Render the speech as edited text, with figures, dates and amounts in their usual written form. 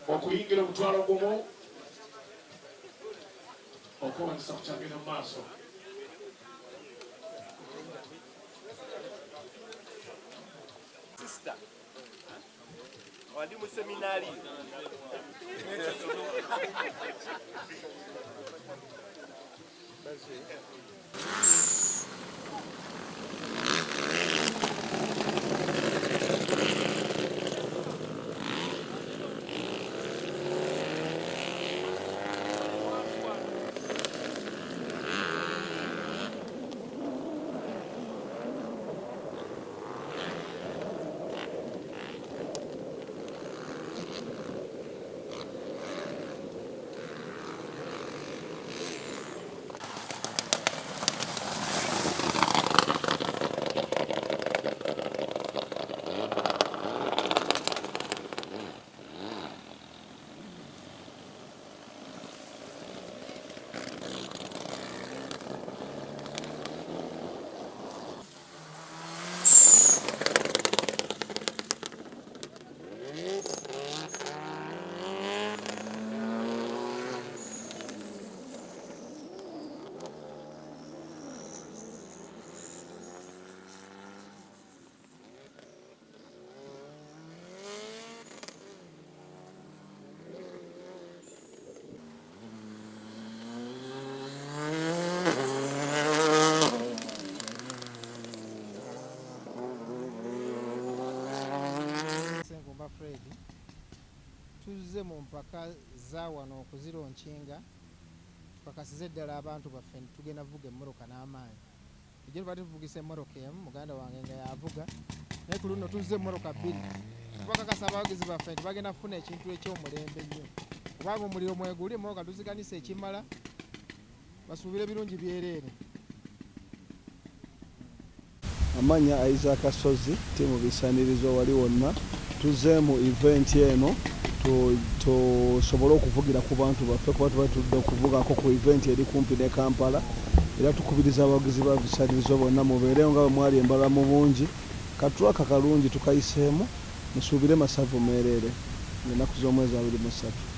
okuyingira omutwalo gumu okuwanisa kukyagenda mu maaso. Sister, wali mu seminari. Tuzze mu mpaka za wano okuzironkinga tukakasize ddala abantu baffe tugenda vuga emmoroka n'amaanyi. Ejjo tuba tuvugisa emmoroka emu muganda wange nga yavuga naye ku luno tuzze emmoroka bbiri tubakakasa abawagizi baffe nti bagenda kufuna ekintu eky'omulembe nnyo kubanga omuliro mweguli emmoroka tuziganisa ekimala basuubire ebirungi byereere. Amanya Isaac Kasozi timu bisanirizo wali wonna tuzze mu event eno tusobole okuvugira ku bantu baffe kuba tuba tudde okuvugako ku event eri kumpi ne Kampala era tukubiriza abawagizi ba bisanirizo bonna mubeereyo nga bwe mwali embala mu bungi katulaka kalungi tukayiseemu musuubire masavu meerere ennaku z'omwezi 23.